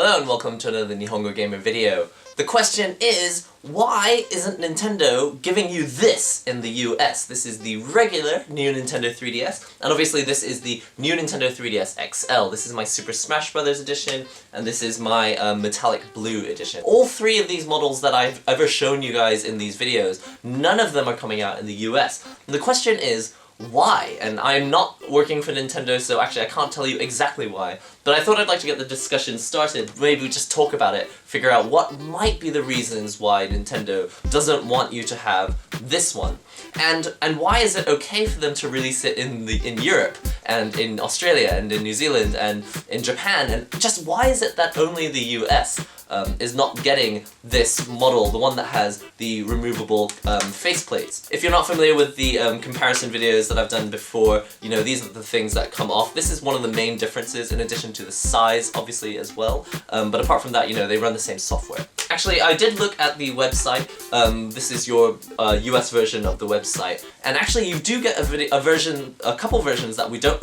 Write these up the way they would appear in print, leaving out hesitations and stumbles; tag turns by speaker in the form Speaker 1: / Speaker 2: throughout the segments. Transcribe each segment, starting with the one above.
Speaker 1: Hello and welcome to another NihongoGamer video. The question is, why isn't Nintendo giving you this in the US? This is the regular new Nintendo 3DS, and obviously this is the new Nintendo 3DS XL. This is my Super Smash Bros. Edition, and this is my metallic blue edition. All three of these models that I've ever shown you guys in these videos, none of them are coming out in the US. And the question is, why? And I'm not working for Nintendo, so actually I can't tell you exactly why. But I thought I'd like to get the discussion started. Maybe we just talk about it, figure out what might be the reasons why Nintendo doesn't want you to have this one. And why is it okay for them to release it in Europe, and in Australia, and in New Zealand, and in Japan, and just why is it that only the US is not getting this model, the one that has the removable faceplates. If you're not familiar with the comparison videos that I've done before, you know, these are the things that come off. This is one of the main differences, in addition to the size, obviously, as well. But apart from that, you know, they run the same software. Actually, I did look at the website. This is your US version of the website. And actually, you do get a couple versions that we don't,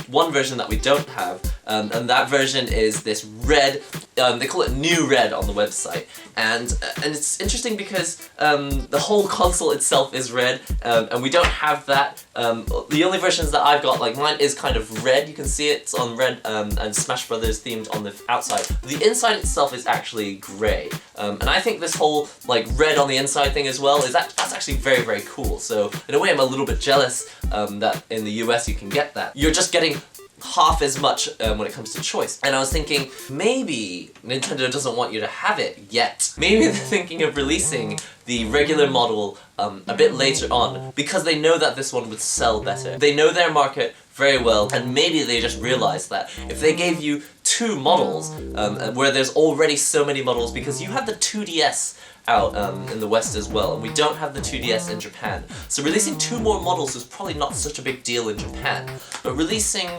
Speaker 1: one version that we don't have. And that version is this red, they call it New Red on the website. And it's interesting because the whole console itself is red, and we don't have that. The only versions that I've got, like mine is kind of red, you can see it's on red and Smash Brothers themed on the outside. The inside itself is actually grey. And I think this whole like red on the inside thing as well, that's actually very, very cool. So in a way I'm a little bit jealous that in the US you can get that. You're just getting half as much when it comes to choice. And I was thinking, maybe Nintendo doesn't want you to have it yet. Maybe they're thinking of releasing the regular model a bit later on, because they know that this one would sell better. They know their market very well, and maybe they just realized that if they gave you two models, where there's already so many models, because you have the 2DS out in the West as well, and we don't have the 2DS in Japan. So releasing two more models is probably not such a big deal in Japan, but releasing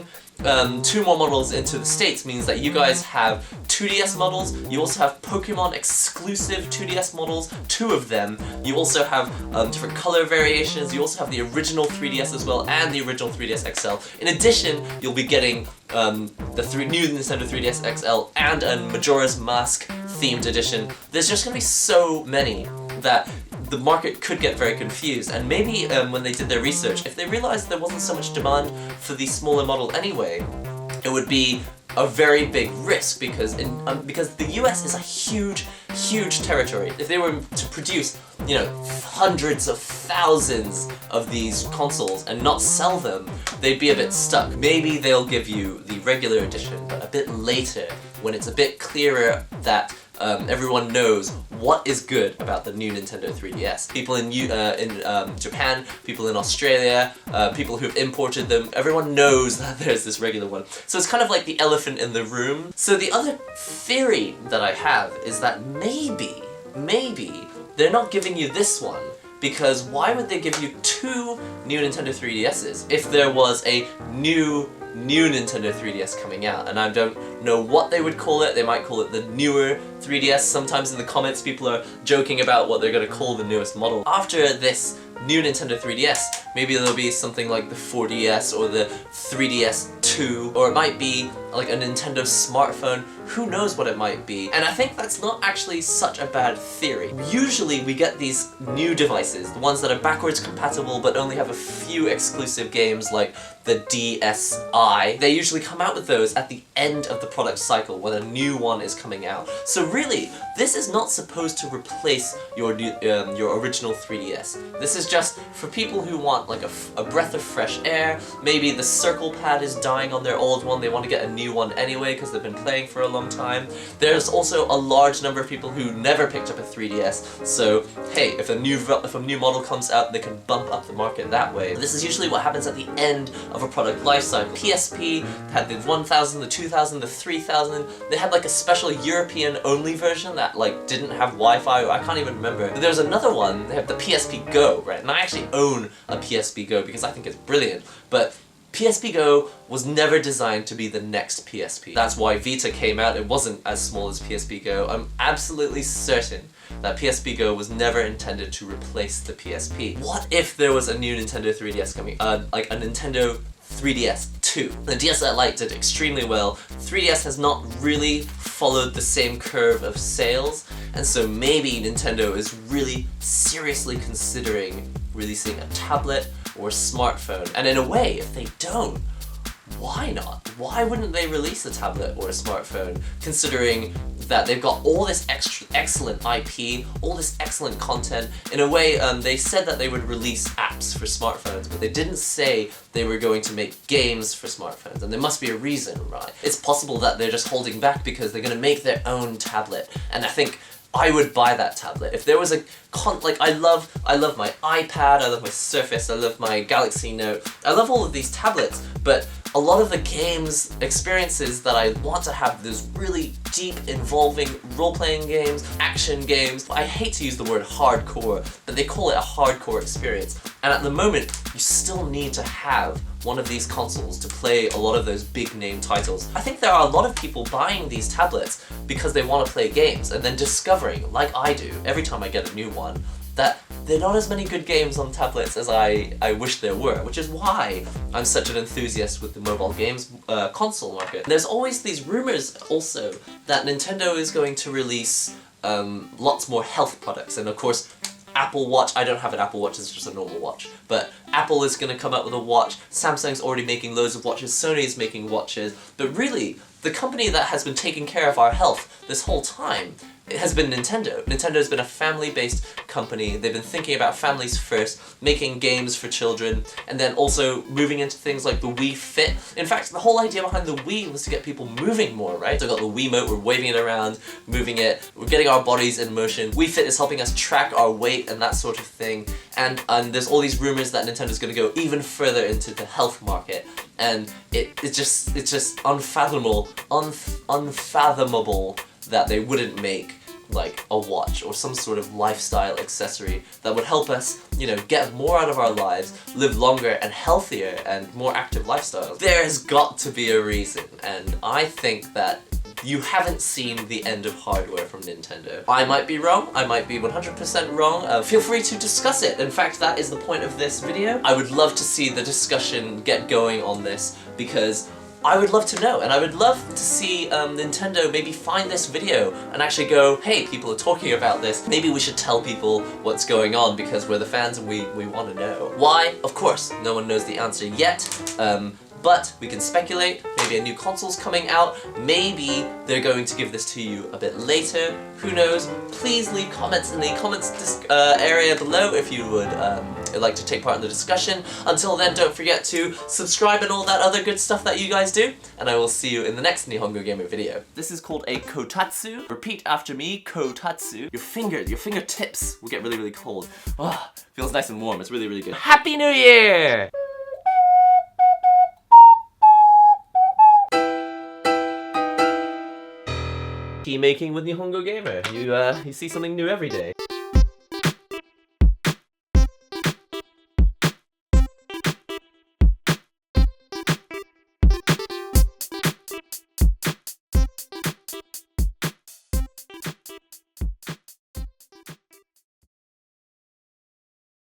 Speaker 1: two more models into the States means that you guys have 2DS models, you also have Pokemon exclusive 2DS models, two of them, you also have different color variations, you also have the original 3DS as well, and the original 3DS XL. In addition, you'll be getting the new Nintendo 3DS XL and a Majora's Mask themed edition. There's just gonna be so many that the market could get very confused, and maybe when they did their research, if they realized there wasn't so much demand for the smaller model anyway, it would be a very big risk, because the US is a huge territory. If they were to produce, you know, hundreds of thousands of these consoles and not sell them, they'd be a bit stuck. Maybe they'll give you the regular edition, but a bit later, when it's a bit clearer that everyone knows what is good about the new Nintendo 3DS. People in Japan, people in Australia, people who've imported them, everyone knows that there's this regular one. So it's kind of like the elephant in the room. So the other theory that I have is that maybe they're not giving you this one, because why would they give you two new Nintendo 3DSs if there was a new Nintendo 3DS coming out? And I don't know what they would call it. They might call it the newer 3DS. Sometimes in the comments people are joking about what they're going to call the newest model. After this new Nintendo 3DS, maybe there'll be something like the 4DS or the 3DS2, or it might be like a Nintendo smartphone. Who knows what it might be? And I think that's not actually such a bad theory. Usually we get these new devices, the ones that are backwards compatible but only have a few exclusive games like the DSi. They usually come out with those at the end of the product cycle when a new one is coming out. So really, this is not supposed to replace your original 3DS. This is just for people who want like a breath of fresh air. Maybe the circle pad is dying on their old one, they want to get a new one anyway because they've been playing for a long time. There's also a large number of people who never picked up a 3DS, so hey, if a new model comes out, they can bump up the market that way. This is usually what happens at the end of a product life cycle. PSP had the 1000, the 2000, the 3000. They had like a special European only version that like didn't have Wi-Fi, or I can't even remember. But there's another one, they have the PSP Go, right? And I actually own a PSP Go because I think it's brilliant, but PSP Go was never designed to be the next PSP. That's why Vita came out. It wasn't as small as PSP Go. I'm absolutely certain that PSP Go was never intended to replace the PSP. What if there was a new Nintendo 3DS coming? Like a Nintendo 3DS 2. The DS Lite did extremely well. 3DS has not really followed the same curve of sales, and so maybe Nintendo is really seriously considering releasing a tablet or a smartphone. And in a way, if they don't, why not? Why wouldn't they release a tablet or a smartphone, considering that they've got all this excellent IP, all this excellent content? In a way, they said that they would release apps for smartphones, but they didn't say they were going to make games for smartphones, and there must be a reason, right? It's possible that they're just holding back because they're going to make their own tablet, and I think I would buy that tablet. If there was a I love my iPad, I love my Surface, I love my Galaxy Note, I love all of these tablets, but a lot of the games, experiences that I want to have, those really deep, involving role-playing games, action games. I hate to use the word hardcore, but they call it a hardcore experience. And at the moment, you still need to have one of these consoles to play a lot of those big name titles. I think there are a lot of people buying these tablets because they want to play games, and then discovering, like I do, every time I get a new one, that there are not as many good games on tablets as I wish there were, which is why I'm such an enthusiast with the mobile games console market. There's always these rumors also that Nintendo is going to release lots more health products, and of course Apple Watch, I don't have an Apple Watch, it's just a normal watch, but Apple is going to come up with a watch, Samsung's already making loads of watches, Sony's making watches, but really, the company that has been taking care of our health this whole time, it has been Nintendo. Nintendo's been a family-based company. They've been thinking about families first, making games for children, and then also moving into things like the Wii Fit. In fact, the whole idea behind the Wii was to get people moving more, right? So we've got the Wiimote, we're waving it around, moving it, we're getting our bodies in motion. Wii Fit is helping us track our weight and that sort of thing. And there's all these rumors that Nintendo's going to go even further into the health market. And it's just unfathomable that they wouldn't make like a watch or some sort of lifestyle accessory that would help us, you know, get more out of our lives, live longer and healthier and more active lifestyles. There's got to be a reason, and I think that you haven't seen the end of hardware from Nintendo. I might be wrong, I might be 100% wrong, feel free to discuss it. In fact, that is the point of this video. I would love to see the discussion get going on this, because I would love to know, and I would love to see Nintendo maybe find this video and actually go, hey, people are talking about this, maybe we should tell people what's going on because we're the fans and we want to know. Why? Of course, no one knows the answer yet, but we can speculate. Maybe a new console's coming out, maybe they're going to give this to you a bit later, who knows. Please leave comments in the comments area below if you would like to take part in the discussion. Until then, don't forget to subscribe and all that other good stuff that you guys do, and I will see you in the next NihongoGamer video. This is called a kotatsu. Repeat after me, kotatsu. Your fingertips will get really, really cold. Oh, feels nice and warm, it's really, really good. Happy New Year! Key making with NihongoGamer. You see something new every day.